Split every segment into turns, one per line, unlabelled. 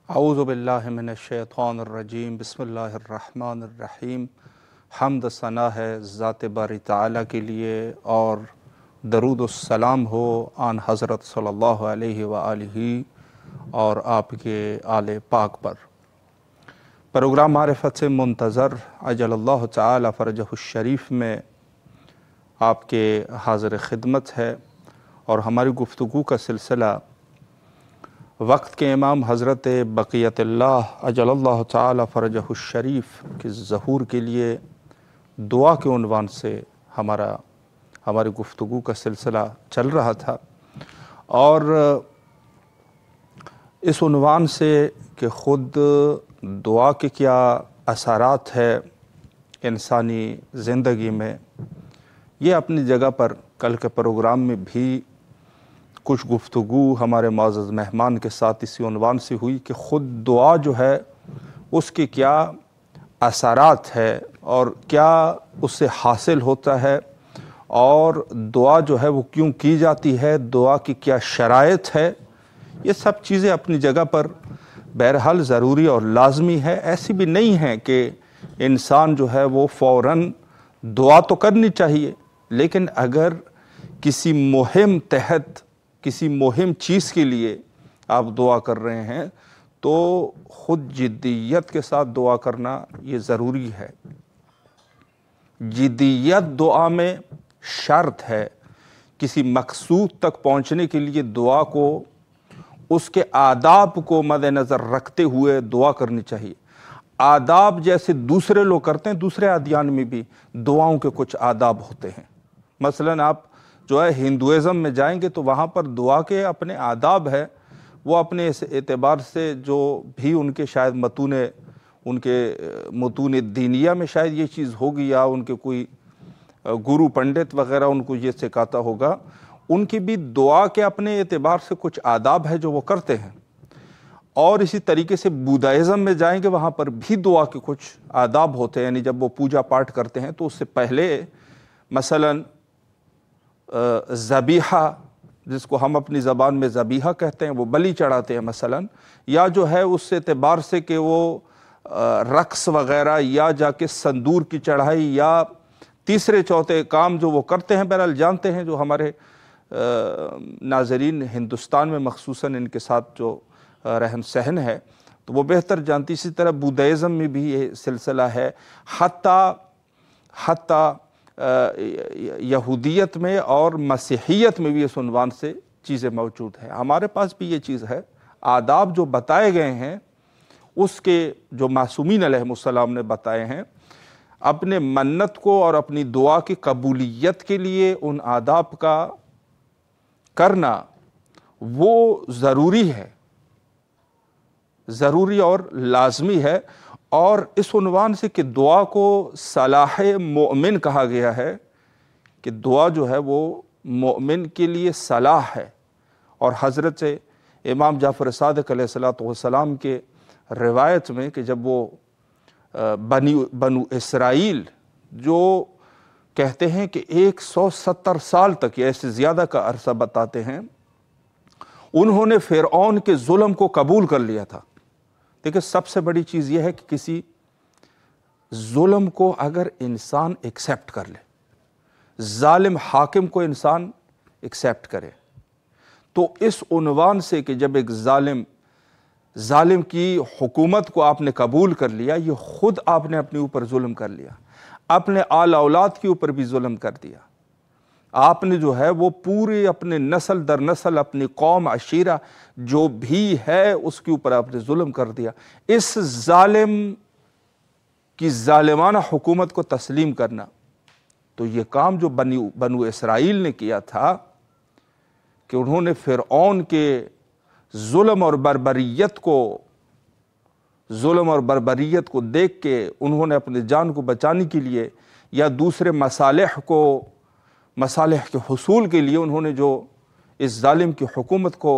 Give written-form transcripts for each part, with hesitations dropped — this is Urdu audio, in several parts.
اعوذ باللہ من الشیطان الرجیم بسم اللہ الرحمن الرحیم۔ حمد ثنا ہے ذات باری تعالیٰ کے لیے اور درود السلام ہو آن حضرت صلی اللہ علیہ وآلہ اور آپ کے آل پاک پر۔ پروگرام معرفت سے منتظر عجل اللہ تعالی فرجہ الشریف میں آپ کے حاضر خدمت ہے، اور ہماری گفتگو کا سلسلہ وقت کے امام حضرت بقیت اللہ عجل اللہ تعالی فرجہ الشریف کے ظہور کے لیے دعا کے عنوان سے ہماری گفتگو کا سلسلہ چل رہا تھا، اور اس عنوان سے کہ خود دعا کے کیا اثرات ہے انسانی زندگی میں، یہ اپنی جگہ پر کل کے پروگرام میں بھی کچھ گفتگو ہمارے معزز مہمان کے ساتھ اسی عنوان سے ہوئی کہ خود دعا جو ہے اس کے کیا اثرات ہے اور کیا اس سے حاصل ہوتا ہے، اور دعا جو ہے وہ کیوں کی جاتی ہے، دعا کی کیا شرائط ہے۔ یہ سب چیزیں اپنی جگہ پر بہرحال ضروری اور لازمی ہے۔ ایسی بھی نہیں ہے کہ انسان جو ہے وہ فوراً دعا تو کرنی چاہیے، لیکن اگر کسی مہم تحت کسی مہم چیز کے لیے آپ دعا کر رہے ہیں تو خود جدیت کے ساتھ دعا کرنا یہ ضروری ہے۔ جدیت دعا میں شرط ہے۔ کسی مقصود تک پہنچنے کے لیے دعا کو اس کے آداب کو مد نظر رکھتے ہوئے دعا کرنی چاہیے۔ آداب جیسے دوسرے لوگ کرتے ہیں، دوسرے ادیان میں بھی دعاؤں کے کچھ آداب ہوتے ہیں۔ مثلاً آپ جو ہے ہندوازم میں جائیں گے تو وہاں پر دعا کے اپنے آداب ہے، وہ اپنے اس اعتبار سے جو بھی ان کے شاید متون دینیہ میں شاید یہ چیز ہوگی، یا ان کے کوئی گرو پنڈت وغیرہ ان کو یہ سکھاتا ہوگا، ان کی بھی دعا کے اپنے اعتبار سے کچھ آداب ہے جو وہ کرتے ہیں۔ اور اسی طریقے سے بودھائزم میں جائیں گے، وہاں پر بھی دعا کے کچھ آداب ہوتے ہیں، یعنی جب وہ پوجا پاٹ کرتے ہیں تو اس سے پہلے مثلاً ذبیحہ، جس کو ہم اپنی زبان میں ذبیحہ کہتے ہیں، وہ بلی چڑھاتے ہیں مثلاً، یا جو ہے اس اعتبار سے کہ وہ رقص وغیرہ یا جا کے سندور کی چڑھائی یا تیسرے چوتھے کام جو وہ کرتے ہیں، بہرحال جانتے ہیں جو ہمارے ناظرین ہندوستان میں مخصوصاً ان کے ساتھ جو رہن سہن ہے تو وہ بہتر جانتی۔ اسی طرح بودھائزم میں بھی یہ سلسلہ ہے، حتیٰ یہودیت میں اور مسیحیت میں بھی اس عنوان سے چیزیں موجود ہیں۔ ہمارے پاس بھی یہ چیز ہے۔ آداب جو بتائے گئے ہیں اس کے جو معصومین علیہ السلام نے بتائے ہیں، اپنے منت کو اور اپنی دعا کی قبولیت کے لیے ان آداب کا کرنا وہ ضروری ہے، ضروری اور لازمی ہے۔ اور اس عنوان سے کہ دعا کو صلاح مومن کہا گیا ہے، کہ دعا جو ہے وہ مومن کے لیے صلاح ہے۔ اور حضرت امام جعفر صادق علیہ السلام کے روایت میں کہ جب وہ بنو اسرائیل جو کہتے ہیں کہ 170 سال تک یا ایسے زیادہ کا عرصہ بتاتے ہیں، انہوں نے فرعون کے ظلم کو قبول کر لیا تھا۔ دیکھیں سب سے بڑی چیز یہ ہے کہ کسی ظلم کو اگر انسان ایکسیپٹ کر لے، ظالم حاکم کو انسان ایکسیپٹ کرے، تو اس عنوان سے کہ جب ایک ظالم کی حکومت کو آپ نے قبول کر لیا، یہ خود آپ نے اپنے اوپر ظلم کر لیا، اپنے آل اولاد کے اوپر بھی ظلم کر دیا۔ آپ نے جو ہے وہ پورے اپنے نسل در نسل اپنی قوم عشیرہ جو بھی ہے اس کے اوپر آپ نے ظلم کر دیا۔ اس ظالم کی ظالمانہ حکومت کو تسلیم کرنا، تو یہ کام جو بنو اسرائیل نے کیا تھا کہ انہوں نے فرعون کے ظلم اور بربریت کو دیکھ کے انہوں نے اپنے جان کو بچانے کے لیے یا دوسرے مصالح کے حصول کے لیے انہوں نے جو اس ظالم کی حکومت کو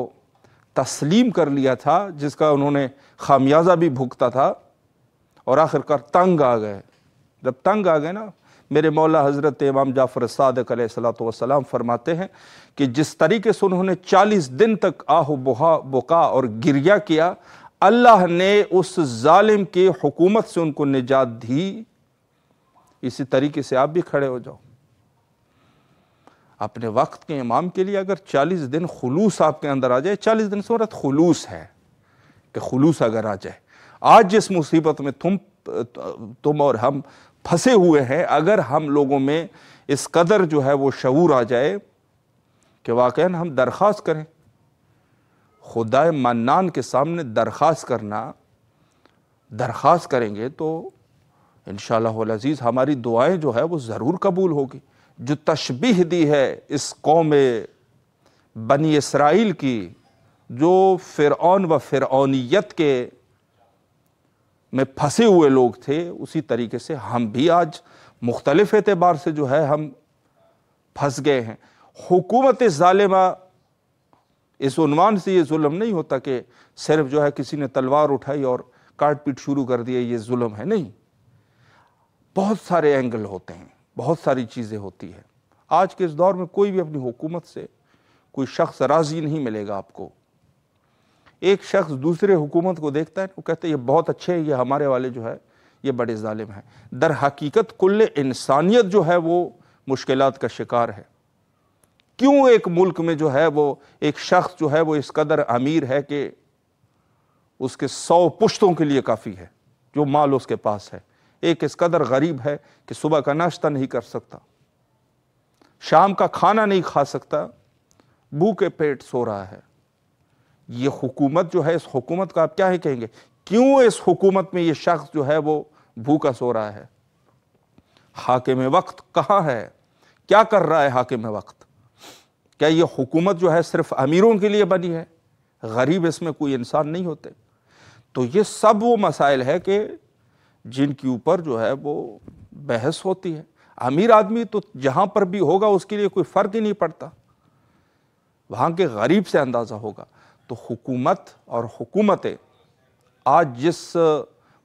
تسلیم کر لیا تھا، جس کا انہوں نے خامیازہ بھی بھگتا تھا، اور آخرکار تنگ آ گئے۔ جب تنگ آ گئے نا، میرے مولا حضرت امام جعفر صادق علیہ السلام فرماتے ہیں کہ جس طریقے سے انہوں نے 40 دن تک آہ و بکا اور گریہ کیا، اللہ نے اس ظالم کی حکومت سے ان کو نجات دی، اسی طریقے سے آپ بھی کھڑے ہو جاؤ۔ اپنے وقت کے امام کے لیے اگر 40 دن خلوص آپ کے اندر آ جائے، 40 دن سے مراد خلوص ہے کہ خلوص اگر آ جائے، آج جس مصیبت میں تم اور ہم پھنسے ہوئے ہیں، اگر ہم لوگوں میں اس قدر جو ہے وہ شعور آ جائے کہ واقعاً ہم درخواست کریں، خدائے منان کے سامنے درخواست کریں گے تو انشاءاللہ العزیز ہماری دعائیں جو ہے وہ ضرور قبول ہوگی۔ جو تشبیہ دی ہے اس قوم بنی اسرائیل کی، جو فرعون و فرعونیت کے میں پھنسے ہوئے لوگ تھے، اسی طریقے سے ہم بھی آج مختلف اعتبار سے جو ہے ہم پھنس گئے ہیں۔ حکومت ظالمہ، اس عنوان سے یہ ظلم نہیں ہوتا کہ صرف جو ہے کسی نے تلوار اٹھائی اور کاٹ پیٹ شروع کر دیا یہ ظلم ہے، نہیں، بہت سارے اینگل ہوتے ہیں، بہت ساری چیزیں ہوتی ہیں۔ آج کے اس دور میں کوئی بھی اپنی حکومت سے کوئی شخص راضی نہیں ملے گا آپ کو۔ ایک شخص دوسرے حکومت کو دیکھتا ہے، وہ کہتے ہیں یہ بہت اچھے ہیں، یہ ہمارے والے جو ہے یہ بڑے ظالم ہیں۔ در حقیقت کل انسانیت جو ہے وہ مشکلات کا شکار ہے۔ کیوں ایک ملک میں جو ہے وہ ایک شخص جو ہے وہ اس قدر امیر ہے کہ اس کے 100 پشتوں کے لیے کافی ہے جو مال اس کے پاس ہے، ایک اس قدر غریب ہے کہ صبح کا ناشتہ نہیں کر سکتا، شام کا کھانا نہیں کھا سکتا، بھوکے پیٹ سو رہا ہے۔ یہ حکومت جو ہے، اس حکومت کا آپ کیا ہی کہیں گے؟ کیوں اس حکومت میں یہ شخص جو ہے وہ بھوکا سو رہا ہے؟ حاکم وقت کہاں ہے؟ کیا کر رہا ہے حاکم وقت؟ کیا یہ حکومت جو ہے صرف امیروں کے لیے بنی ہے؟ غریب اس میں کوئی انسان نہیں ہوتے؟ تو یہ سب وہ مسائل ہے کہ جن کے اوپر جو ہے وہ بحث ہوتی ہے۔ امیر آدمی تو جہاں پر بھی ہوگا اس کے لیے کوئی فرق ہی نہیں پڑتا، وہاں کے غریب سے اندازہ ہوگا۔ تو حکومت اور حکومتیں آج جس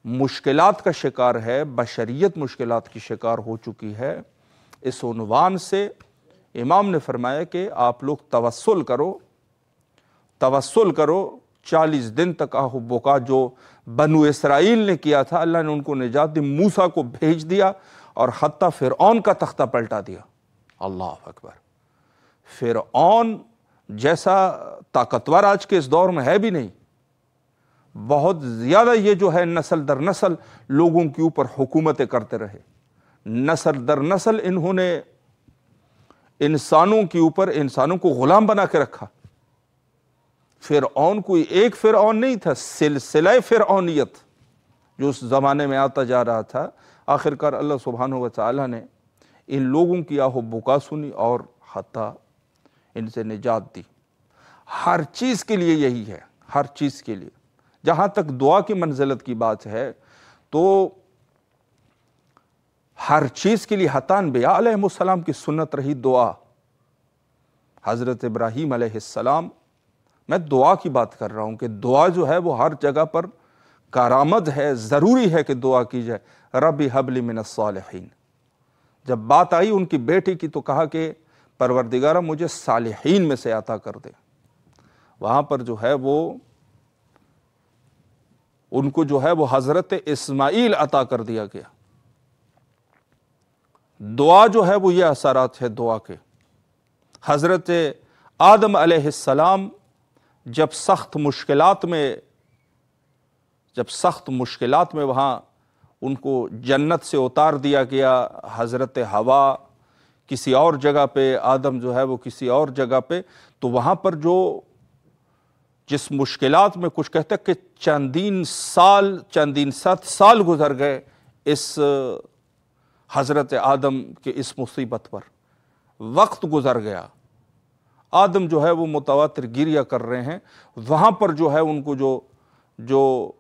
مشکلات کا شکار ہے، بشریت مشکلات کی شکار ہو چکی ہے، اس عنوان سے امام نے فرمایا کہ آپ لوگ توسل کرو 40 دن تک آہ و بکا جو بنو اسرائیل نے کیا تھا، اللہ نے ان کو نجات دی، موسیٰ کو بھیج دیا اور حتیٰ فرعون کا تختہ پلٹا دیا۔ اللہ اکبر! فرعون جیسا طاقتور آج کے اس دور میں ہے بھی نہیں، بہت زیادہ یہ جو ہے نسل در نسل لوگوں کے اوپر حکومتیں کرتے رہے، نسل در نسل انہوں نے انسانوں کے اوپر انسانوں کو غلام بنا کے رکھا۔ فرعون کوئی ایک فرعون نہیں تھا، سلسلہ فرعونیت جو اس زمانے میں آتا جا رہا تھا، آخرکار اللہ سبحانہ و تعالیٰ نے ان لوگوں کی آہ و بکا سنی اور حتیٰ ان سے نجات دی۔ ہر چیز کے لیے یہی ہے، ہر چیز کے لیے۔ جہاں تک دعا کی منزلت کی بات ہے تو ہر چیز کے لیے حتیٰ انبیاء علیہ السلام کی سنت رہی دعا۔ حضرت ابراہیم علیہ السلام، میں دعا کی بات کر رہا ہوں کہ دعا جو ہے وہ ہر جگہ پر کارآمد ہے، ضروری ہے کہ دعا کی جائے۔ رب ہب لی من الصالحین، جب بات آئی ان کی بیٹی کی تو کہا کہ پروردگارہ مجھے صالحین میں سے عطا کر دے۔ وہاں پر جو ہے وہ ان کو جو ہے وہ حضرت اسماعیل عطا کر دیا گیا۔ دعا جو ہے وہ یہ اثرات ہے دعا کے۔ حضرت آدم علیہ السلام جب سخت مشکلات میں وہاں ان کو جنت سے اتار دیا گیا، حضرت حوا کسی اور جگہ پہ، آدم جو ہے وہ کسی اور جگہ پہ، تو وہاں پر جو جس مشکلات میں کچھ کہتے ہیں کہ چندین 7 سال گزر گئے اس حضرت آدم کے اس مصیبت پر، وقت گزر گیا، آدم جو ہے وہ متواتر گریہ کر رہے ہیں۔ وہاں پر جو ہے ان کو جو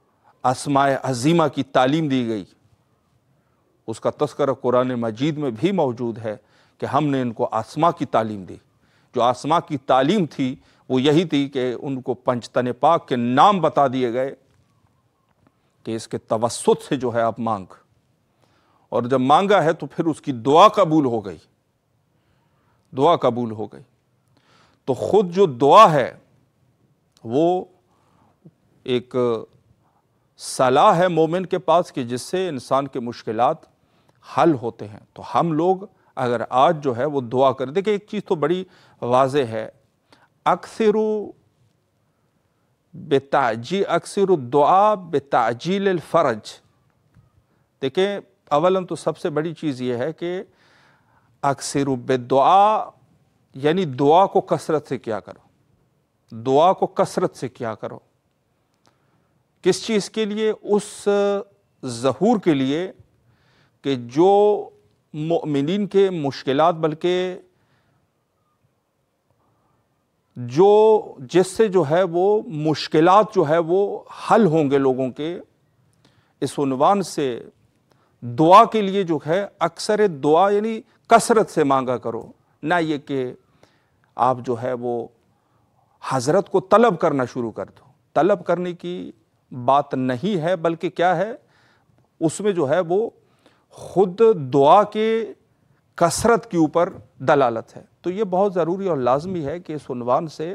اسماء عظیمہ کی تعلیم دی گئی، اس کا تذکرہ قرآن مجید میں بھی موجود ہے کہ ہم نے ان کو اسماء کی تعلیم دی۔ جو اسماء کی تعلیم تھی وہ یہی تھی کہ ان کو پنجتن پاک کے نام بتا دیے گئے کہ اس کے توسط سے جو ہے آپ مانگ، اور جب مانگا ہے تو پھر اس کی دعا قبول ہو گئی، دعا قبول ہو گئی۔ تو خود جو دعا ہے وہ ایک صلاح ہے مومن کے پاس کہ جس سے انسان کے مشکلات حل ہوتے ہیں۔ تو ہم لوگ اگر آج جو ہے وہ دعا کر دیکھیں، ایک چیز تو بڑی واضح ہے، اکثر الدعاء بتعجیل الفرج۔ دیکھیں اولاً تو سب سے بڑی چیز یہ ہے کہ اکثر بالدعاء یعنی دعا کو کثرت سے کیا کرو، دعا کو کثرت سے کیا کرو۔ کس چیز کے لیے؟ اس ظہور کے لیے کہ جو مؤمنین کے مشکلات، بلکہ جو جس سے جو ہے وہ مشکلات جو ہے وہ حل ہوں گے لوگوں کے، اس عنوان سے دعا کے لیے جو ہے اکثر دعا یعنی کثرت سے مانگا کرو، نہ یہ کہ آپ جو ہے وہ حضرت کو طلب کرنا شروع کر دو۔ طلب کرنے کی بات نہیں ہے، بلکہ کیا ہے اس میں جو ہے وہ خود دعا کے کثرت کے اوپر دلالت ہے۔ تو یہ بہت ضروری اور لازمی ہے کہ اس عنوان سے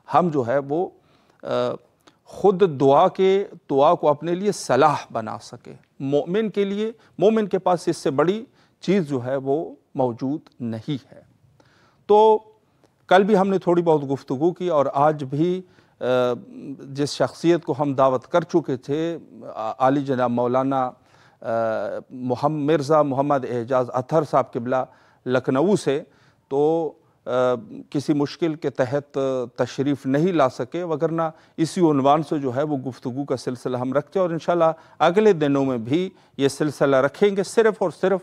ہم جو ہے وہ خود دعا کو اپنے لیے صلاح بنا سکے۔ مومن کے لیے، مومن کے پاس اس سے بڑی چیز جو ہے وہ موجود نہیں ہے۔ تو کل بھی ہم نے تھوڑی بہت گفتگو کی، اور آج بھی جس شخصیت کو ہم دعوت کر چکے تھے، عالی جناب مولانا مرزا محمد اعجاز اطہر صاحب قبلہ لکھنؤ سے، تو کسی مشکل کے تحت تشریف نہیں لا سکے، وگرنہ اسی عنوان سے جو ہے وہ گفتگو کا سلسلہ ہم رکھتے ہیں، اور انشاءاللہ اگلے دنوں میں بھی یہ سلسلہ رکھیں گے۔ صرف اور صرف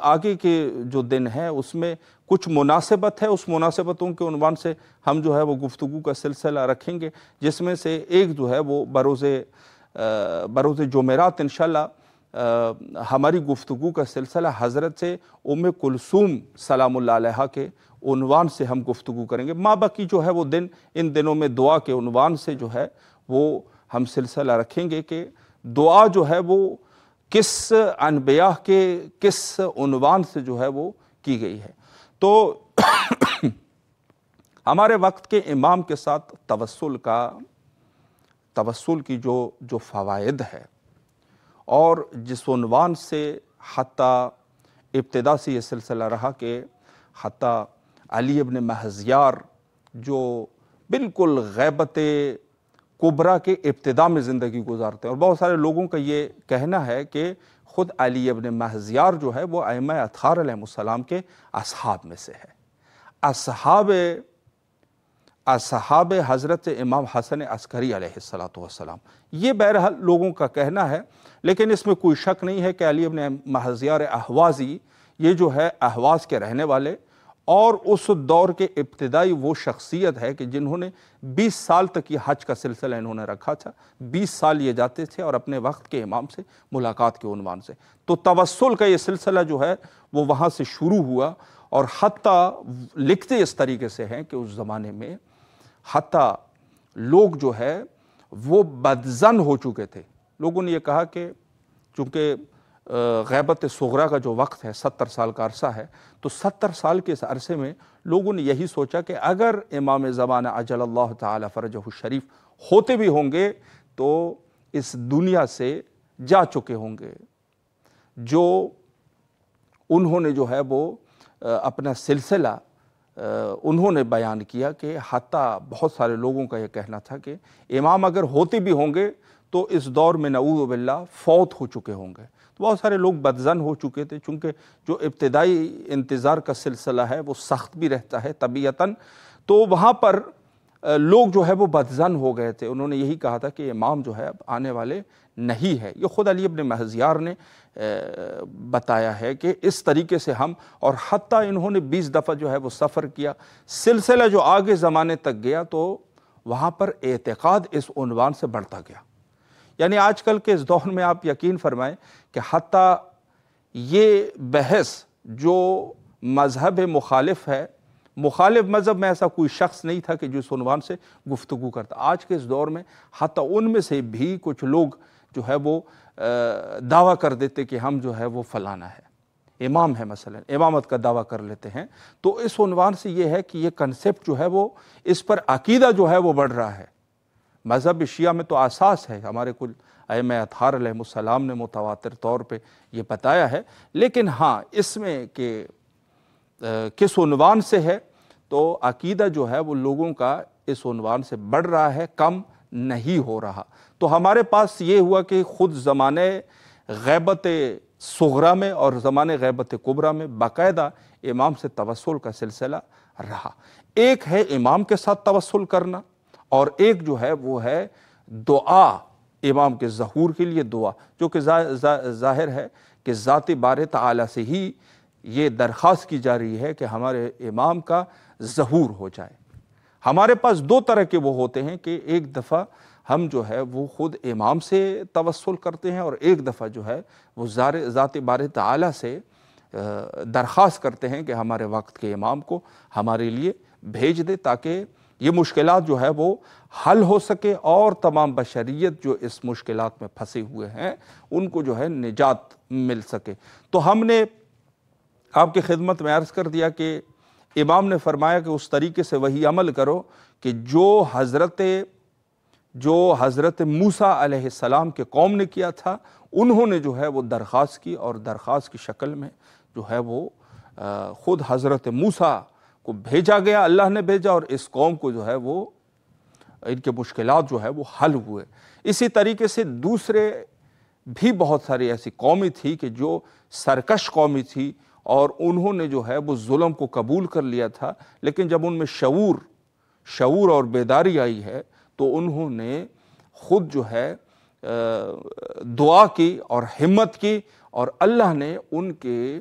آگے کے جو دن ہیں اس میں کچھ مناسبت ہے، اس مناسبتوں کے عنوان سے ہم جو ہے وہ گفتگو کا سلسلہ رکھیں گے، جس میں سے ایک جو ہے وہ بروز جمعرات انشاءاللہ ہماری گفتگو کا سلسلہ حضرت سے ام کلثوم سلام اللہ علیہا کے عنوان سے ہم گفتگو کریں گے۔ مابقی جو ہے وہ دن، ان دنوں میں دعا کے عنوان سے جو ہے وہ ہم سلسلہ رکھیں گے کہ دعا جو ہے وہ کس انبیاء کے کس عنوان سے جو ہے وہ کی گئی ہے۔ تو ہمارے وقت کے امام کے ساتھ توسل کی جو فوائد ہے، اور جس عنوان سے حتیٰ ابتدا سے یہ سلسلہ رہا کہ حتیٰ علی ابن مہذیار جو بالکل غیبت کبریٰ کے ابتدا میں زندگی گزارتے ہیں، اور بہت سارے لوگوں کا یہ کہنا ہے کہ خود علی ابن مہذیار جو ہے وہ ائمہ اطہار علیہ السلام کے اصحاب میں سے ہے، اصحاب حضرت امام حسن عسکری علیہ السلام۔ یہ بہرحال لوگوں کا کہنا ہے، لیکن اس میں کوئی شک نہیں ہے کہ علی ابن مہذیار اہوازی یہ جو ہے اہواز کے رہنے والے، اور اس دور کے ابتدائی وہ شخصیت ہے کہ جنہوں نے 20 سال تک یہ حج کا سلسلہ انہوں نے رکھا تھا، 20 سال یہ جاتے تھے اور اپنے وقت کے امام سے ملاقات کے عنوان سے۔ تو توسل کا یہ سلسلہ جو ہے وہ وہاں سے شروع ہوا، اور حتیٰ لکھتے اس طریقے سے ہیں کہ اس زمانے میں حتیٰ لوگ جو ہے وہ بدظن ہو چکے تھے۔ لوگوں نے یہ کہا کہ چونکہ غیبت صغریٰ کا جو وقت ہے 70 سال کا عرصہ ہے، تو 70 سال کے اس عرصے میں لوگوں نے یہی سوچا کہ اگر امام زمانہ عجل اللہ تعالی فرجہ الشریف ہوتے بھی ہوں گے تو اس دنیا سے جا چکے ہوں گے۔ جو انہوں نے جو ہے وہ اپنا سلسلہ انہوں نے بیان کیا کہ حتیٰ بہت سارے لوگوں کا یہ کہنا تھا کہ امام اگر ہوتے بھی ہوں گے تو اس دور میں نعوذ باللہ فوت ہو چکے ہوں گے۔ تو بہت سارے لوگ بدظن ہو چکے تھے، چونکہ جو ابتدائی انتظار کا سلسلہ ہے وہ سخت بھی رہتا ہے طبیعتاً، تو وہاں پر لوگ جو ہے وہ بدظن ہو گئے تھے۔ انہوں نے یہی کہا تھا کہ امام جو ہے اب آنے والے نہیں ہے۔ یہ خود علی ابن مہذیار نے بتایا ہے کہ اس طریقے سے ہم، اور حتیٰ انہوں نے 20 دفعہ جو ہے وہ سفر کیا، سلسلہ جو آگے زمانے تک گیا تو وہاں پر اعتقاد اس عنوان سے بڑھتا گیا۔ یعنی آج کل کے اس دور میں آپ یقین فرمائیں کہ حتیٰ یہ بحث جو مذہب مخالف ہے، مخالف مذہب میں ایسا کوئی شخص نہیں تھا کہ جو اس عنوان سے گفتگو کرتا۔ آج کے اس دور میں حتیٰ ان میں سے بھی کچھ لوگ جو ہے وہ دعویٰ کر دیتے کہ ہم جو ہے وہ فلانا ہے، امام ہے، مثلا امامت کا دعویٰ کر لیتے ہیں۔ تو اس عنوان سے یہ ہے کہ یہ کنسپٹ جو ہے وہ، اس پر عقیدہ جو ہے وہ بڑھ رہا ہے، مذہب شیعہ میں تو اساس ہے، ہمارے کل ائمہ اطہار علیہ السلام نے متواتر طور پہ یہ بتایا ہے، لیکن ہاں اس میں کہ کس عنوان سے ہے، تو عقیدہ جو ہے وہ لوگوں کا اس عنوان سے بڑھ رہا ہے، کم نہیں ہو رہا۔ تو ہمارے پاس یہ ہوا کہ خود زمانے غیبت صغرا میں اور زمانے غیبت کبریٰ میں باقاعدہ امام سے توسل کا سلسلہ رہا۔ ایک ہے امام کے ساتھ توسل کرنا، اور ایک جو ہے وہ ہے دعا، امام کے ظہور کے لیے دعا، جو کہ ظاہر ہے کہ ذات بارِ تعالیٰ سے ہی یہ درخواست کی جا رہی ہے کہ ہمارے امام کا ظہور ہو جائے۔ ہمارے پاس دو طرح کے وہ ہوتے ہیں کہ ایک دفعہ ہم جو ہے وہ خود امام سے توسل کرتے ہیں، اور ایک دفعہ جو ہے وہ ذات بارِ تعالیٰ سے درخواست کرتے ہیں کہ ہمارے وقت کے امام کو ہمارے لیے بھیج دے، تاکہ یہ مشکلات جو ہے وہ حل ہو سکے اور تمام بشریت جو اس مشکلات میں پھنسے ہوئے ہیں ان کو جو ہے نجات مل سکے۔ تو ہم نے آپ کی خدمت میں عرض کر دیا کہ امام نے فرمایا کہ اس طریقے سے وہی عمل کرو کہ جو حضرت موسیٰ علیہ السلام کے قوم نے کیا تھا، انہوں نے جو ہے وہ درخواست کی، اور درخواست کی شکل میں جو ہے وہ خود حضرت موسیٰ کو بھیجا گیا، اللہ نے بھیجا، اور اس قوم کو جو ہے وہ ان کے مشکلات جو ہے وہ حل ہوئے۔ اسی طریقے سے دوسرے بھی بہت ساری ایسی قومی تھی کہ جو سرکش قومی تھی، اور انہوں نے جو ہے وہ ظلم کو قبول کر لیا تھا، لیکن جب ان میں شعور اور بیداری آئی ہے تو انہوں نے خود جو ہے دعا کی اور ہمت کی، اور اللہ نے ان کے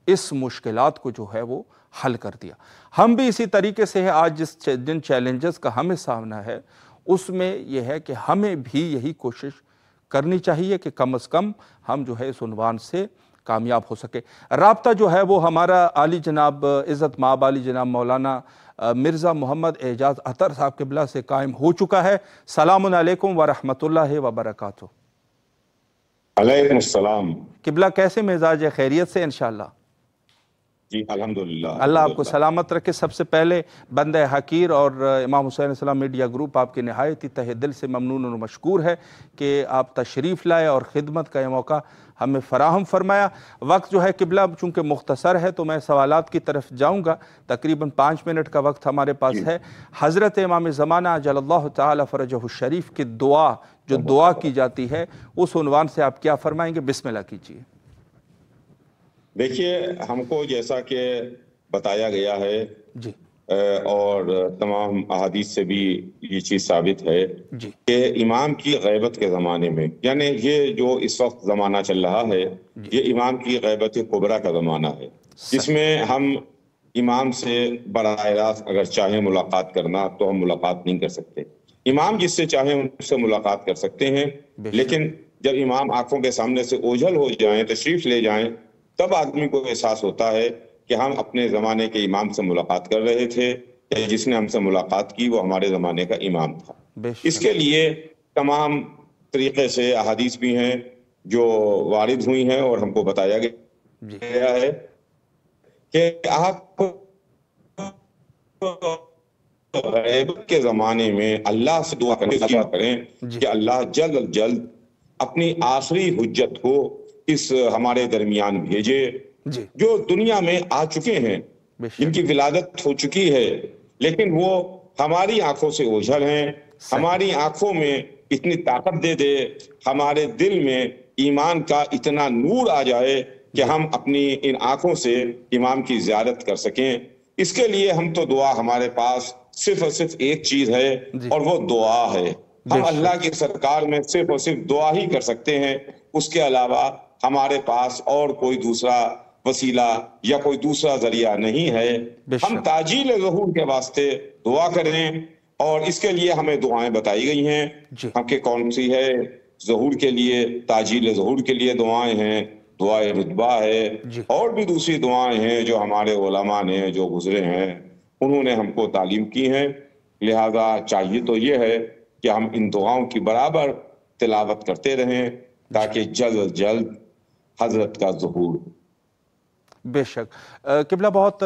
اس مشکلات کو جو ہے وہ حل کر دیا۔ ہم بھی اسی طریقے سے ہے، آج جن چیلنجز کا ہمیں سامنا ہے اس میں یہ ہے کہ ہمیں بھی یہی کوشش کرنی چاہیے کہ کم از کم ہم جو ہے اس عنوان سے کامیاب ہو سکے۔ رابطہ جو ہے وہ ہمارا عالی جناب عزت مآب عالی جناب مولانا مرزا محمد اعجاز اطہر صاحب قبلہ سے قائم ہو چکا ہے۔ سلام علیکم ورحمۃ اللہ وبرکاتہ۔
علیکم السلام
قبلہ، کیسے مزاج ہے؟ خیریت سے انشاءاللہ؟
جی الحمدللہ،
اللہ آپ کو سلامت رکھے۔ سب سے پہلے بندہ حقیر اور امام حسین علیہ السلام میڈیا گروپ آپ کے نہایت ہی تہ دل سے ممنون اور مشکور ہے کہ آپ تشریف لائے اور خدمت کا یہ موقع ہمیں فراہم فرمایا۔ وقت جو ہے قبلہ چونکہ مختصر ہے تو میں سوالات کی طرف جاؤں گا، تقریباً 5 منٹ کا وقت ہمارے پاس ہے۔ حضرت امام زمانہ عجل اللہ تعالی فرجہ الشریف کی دعا، جو دعا کی جاتی ہے، اس عنوان سے آپ کیا فرمائیں گے؟ بسم اللہ کیجیے۔
دیکھیے، ہم کو جیسا کہ بتایا گیا ہے
جی،
اور تمام احادیث سے بھی یہ چیز ثابت ہے
جی،
کہ امام کی غیبت کے زمانے میں، یعنی یہ جو اس وقت زمانہ چل رہا ہے، یہ امام کی غیبت کبریٰ کا زمانہ ہے، جس میں ہم امام سے براہ راست اگر چاہیں ملاقات کرنا تو ہم ملاقات نہیں کر سکتے۔ امام جس سے چاہیں ان سے ملاقات کر سکتے ہیں، لیکن جب امام آنکھوں کے سامنے سے اوجھل ہو جائیں، تشریف لے جائیں، تب آدمی کو احساس ہوتا ہے کہ ہم اپنے زمانے کے امام سے ملاقات کر رہے تھے، جس نے ہم سے ملاقات کی وہ ہمارے زمانے کا امام تھا۔ اس کے لیے تمام طریقے سے احادیث بھی ہیں جو وارد ہوئی ہیں، اور ہم کو بتایا گیا ہے کہ آپ غیبت کے زمانے میں اللہ سے دعا کریں کہ اللہ جلد از جلد اپنی آخری حجت کو اس ہمارے درمیان بھیجے، جو دنیا میں آ چکے ہیں، جن کی ولادت ہو چکی ہے، لیکن وہ ہماری آنکھوں سے اوجھل ہیں، ہماری آنکھوں میں اتنی طاقت دے دے، ہمارے دل میں ایمان کا اتنا نور آ جائے کہ ہم اپنی ان آنکھوں سے امام کی زیارت کر سکیں۔ اس کے لیے ہم تو دعا، ہمارے پاس صرف اور صرف ایک چیز ہے، اور وہ دعا ہے۔ ہم اللہ کی سرکار میں صرف اور صرف دعا ہی کر سکتے ہیں، اس کے علاوہ ہمارے پاس اور کوئی دوسرا وسیلہ یا کوئی دوسرا ذریعہ نہیں ہے۔ ہم تعجیل ظہور کے واسطے دعا کریں، اور اس کے لیے ہمیں دعائیں بتائی گئی ہیں ہم کہ کون سی ہے۔ ظہور کے لیے، تعجیل ظہور کے لیے دعائیں ہیں، دعائے رتبہ ہے، اور بھی دوسری دعائیں ہیں جو ہمارے علماء نے جو گزرے ہیں انہوں نے ہم کو تعلیم کی ہیں۔ لہذا چاہیے تو یہ ہے کہ ہم ان دعاؤں کی برابر تلاوت کرتے رہیں تاکہ جلد از جلد حضرت کا ظہور۔
بے شک قبلہ بہت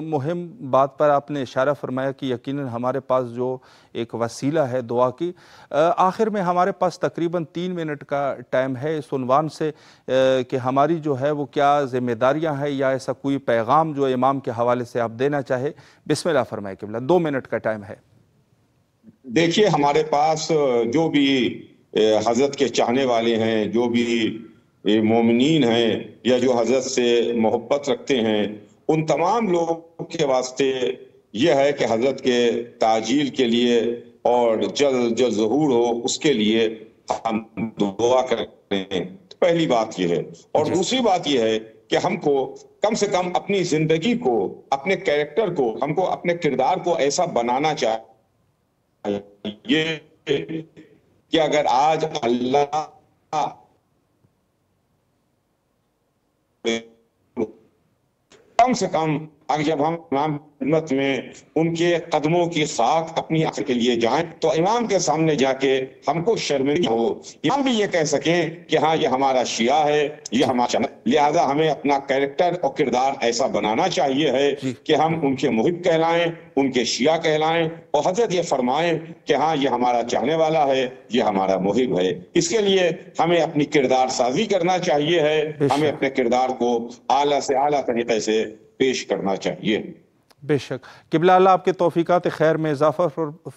مہم بات پر آپ نے اشارہ فرمایا کہ یقیناً ہمارے پاس جو ایک وسیلہ ہے دعا کی، آخر میں ہمارے پاس تقریباً 3 منٹ کا ٹائم ہے، اس عنوان سے کہ ہماری جو ہے وہ کیا ذمہ داریاں ہیں یا ایسا کوئی پیغام جو امام کے حوالے سے آپ دینا چاہے، بسم اللہ فرمائے قبلہ، 2 منٹ کا ٹائم ہے۔
دیکھیے ہمارے پاس جو بھی حضرت کے چاہنے والے ہیں، جو بھی مومنین ہیں یا جو حضرت سے محبت رکھتے ہیں، ان تمام لوگوں کے واسطے یہ ہے کہ حضرت کے تعجیل کے لیے اور جلد ظہور ہو اس کے لیے ہم دعا کریں۔ پہلی بات یہ ہے، اور دوسری بات یہ ہے کہ ہم کو کم سے کم اپنی زندگی کو، اپنے کیریکٹر کو، ہم کو اپنے کردار کو ایسا بنانا چاہیے کہ اگر آج اللہ کم سے کم اگر جب ہم امام خدمت میں ان کے قدموں کی خاک اپنی آنکھ کے لیے جائیں تو امام کے سامنے جا کے ہم کو شرمندگی ہو، امام بھی یہ کہہ سکیں کہ ہاں یہ ہمارا شیعہ ہے، یہ ہمارا، لہذا ہمیں اپنا کیریکٹر اور کردار ایسا بنانا چاہیے ہے کہ ہم ان کے محب کہلائیں، ان کے شیعہ کہلائیں، اور حضرت یہ فرمائیں کہ ہاں یہ ہمارا چاہنے والا ہے، یہ ہمارا محب ہے۔ اس کے لیے ہمیں اپنی کردار سازی کرنا چاہیے ہے، ہمیں اپنے کردار کو اعلیٰ سے اعلیٰ طریقے سے پیش کرنا چاہیے۔
بے شک قبلہ اللہ آپ کے توفیقات خیر میں اضافہ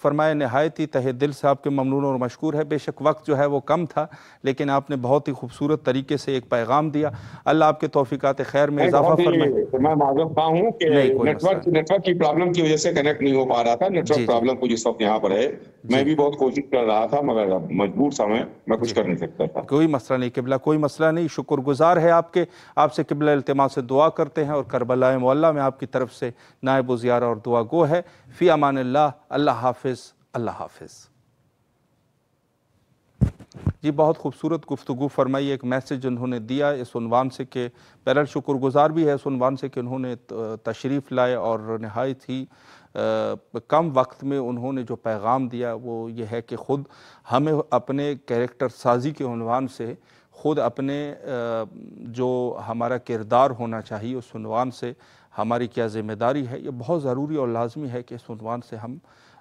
فرمائے، نہایت ہی تہ دل سے آپ کے ممنون اور مشکور ہے۔ بے شک وقت جو ہے وہ کم تھا، لیکن آپ نے بہت ہی خوبصورت طریقے سے ایک پیغام دیا، اللہ آپ کے توفیقات خیر میں اضافہ فرمائے۔
میں معذرت خواہ ہوں کہ نیٹ ورک کی پرابلم کی وجہ سے کنیکٹ نہیں ہو پا رہا تھا، نیٹ ورک پرابلم کو جس وقت یہاں پر ہے، میں بھی بہت کوشش کر رہا تھا مگر مجبور تھا، میں کچھ کر نہیں سکتا تھا۔
کوئی مسئلہ نہیں قبلہ، کوئی مسئلہ نہیں، شکر گزار ہے آپ کے، آپ سے قبلہ التماس سے دعا کرتے ہیں، اور کربلا معلیٰ میں آپ کی طرف سے نائب و زیارہ اور دعا گو ہے۔ فی امان اللہ، اللہ حافظ، اللہ حافظ۔ جی بہت خوبصورت گفتگو فرمائی، ایک میسیج انہوں نے دیا اس عنوان سے کہ پہلا شکر گزار بھی ہے اس عنوان سے کہ انہوں نے تشریف لائے اور نہایت ہی کم وقت میں انہوں نے جو پیغام دیا وہ یہ ہے کہ خود ہمیں اپنے کیریکٹر سازی کے عنوان سے خود اپنے جو ہمارا کردار ہونا چاہیے اس عنوان سے ہماری کیا ذمہ داری ہے، یہ بہت ضروری اور لازمی ہے کہ اس عنوان سے ہم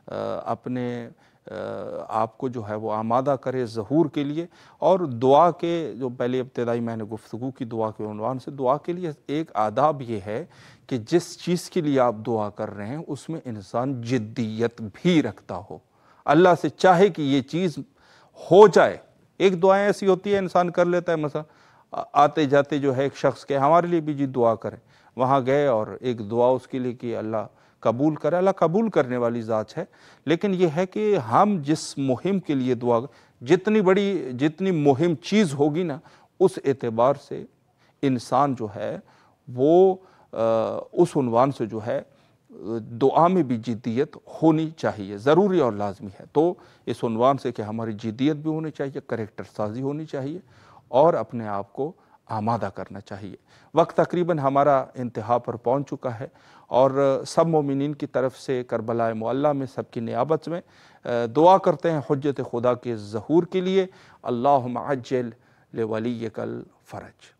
اپنے آپ کو جو ہے وہ آمادہ کرے ظہور کے لیے، اور دعا کے جو پہلے ابتدائی میں نے گفتگو کی دعا کے عنوان سے، دعا کے لیے ایک آداب یہ ہے کہ جس چیز کے لیے آپ دعا کر رہے ہیں اس میں انسان جدیت بھی رکھتا ہو، اللہ سے چاہے کہ یہ چیز ہو جائے۔ ایک دعائیں ایسی ہوتی ہے انسان کر لیتا ہے، مثلا آتے جاتے جو ہے ایک شخص کے ہمارے لیے بھی جی دعا کریں، وہاں گئے اور ایک دعا اس کے لیے کہ اللہ قبول کرے، اللہ قبول کرنے والی ذات ہے، لیکن یہ ہے کہ ہم جس مہم کے لیے دعا، جتنی مہم چیز ہوگی نا اس اعتبار سے انسان جو ہے وہ اس عنوان سے جو ہے دعا میں بھی جدیت ہونی چاہیے، ضروری اور لازمی ہے۔ تو اس عنوان سے کہ ہماری جدیت بھی ہونی چاہیے، کریکٹر سازی ہونی چاہیے، اور اپنے آپ کو آمادہ کرنا چاہیے۔ وقت تقریباً ہمارا انتہا پر پہنچ چکا ہے، اور سب مومنین کی طرف سے کربلا معلیٰ میں سب کی نیابت میں دعا کرتے ہیں حجت خدا کے ظہور کے لیے، اللہم عجل لولیک الفرج۔